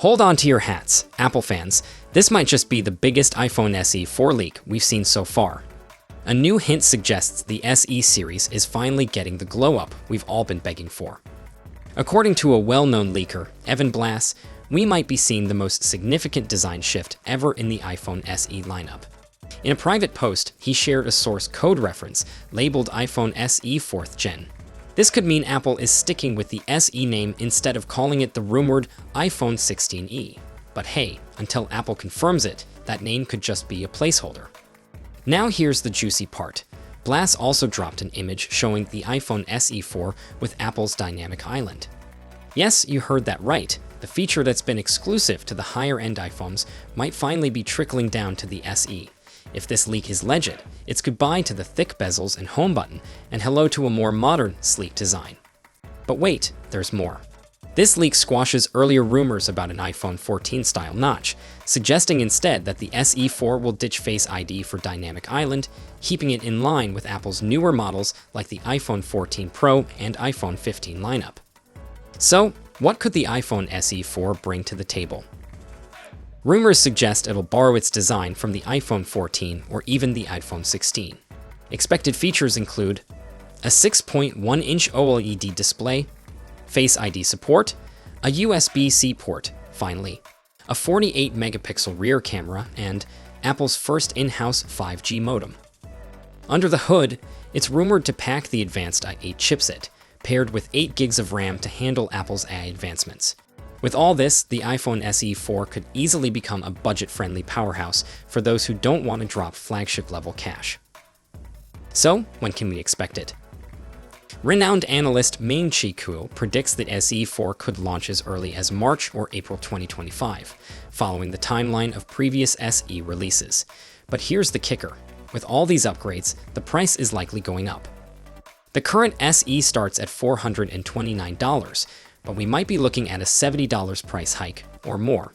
Hold on to your hats, Apple fans. This might just be the biggest iPhone SE 4 leak we've seen so far. A new hint suggests the SE series is finally getting the glow-up we've all been begging for. According to a well-known leaker, Evan Blass, we might be seeing the most significant design shift ever in the iPhone SE lineup. In a private post, he shared a source code reference labeled iPhone SE 4th Gen. This could mean Apple is sticking with the SE name instead of calling it the rumored iPhone 16e. But hey, until Apple confirms it, that name could just be a placeholder. Now here's the juicy part. Blass also dropped an image showing the iPhone SE 4 with Apple's Dynamic Island. Yes, you heard that right. The feature that's been exclusive to the higher-end iPhones might finally be trickling down to the SE. If this leak is legit, it's goodbye to the thick bezels and home button, and hello to a more modern, sleek design. But wait, there's more. This leak squashes earlier rumors about an iPhone 14-style notch, suggesting instead that the SE 4 will ditch Face ID for Dynamic Island, keeping it in line with Apple's newer models like the iPhone 14 Pro and iPhone 15 lineup. So, what could the iPhone SE 4 bring to the table? Rumors suggest it'll borrow its design from the iPhone 14 or even the iPhone 16. Expected features include a 6.1-inch OLED display, Face ID support, a USB-C port, finally, a 48-megapixel rear camera, and Apple's first in-house 5G modem. Under the hood, it's rumored to pack the advanced i8 chipset, paired with 8 gigs of RAM to handle Apple's AI advancements. With all this, the iPhone SE 4 could easily become a budget-friendly powerhouse for those who don't want to drop flagship-level cash. So, when can we expect it? Renowned analyst Ming Chi Kuo predicts that SE 4 could launch as early as March or April 2025, following the timeline of previous SE releases. But here's the kicker. With all these upgrades, the price is likely going up. The current SE starts at $429, but we might be looking at a $70 price hike or more.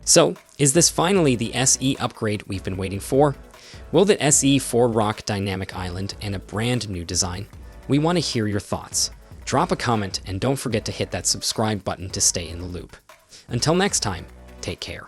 So, is this finally the SE upgrade we've been waiting for? Will the SE 4 rock Dynamic Island and a brand new design? We want to hear your thoughts. Drop a comment and don't forget to hit that subscribe button to stay in the loop. Until next time, take care.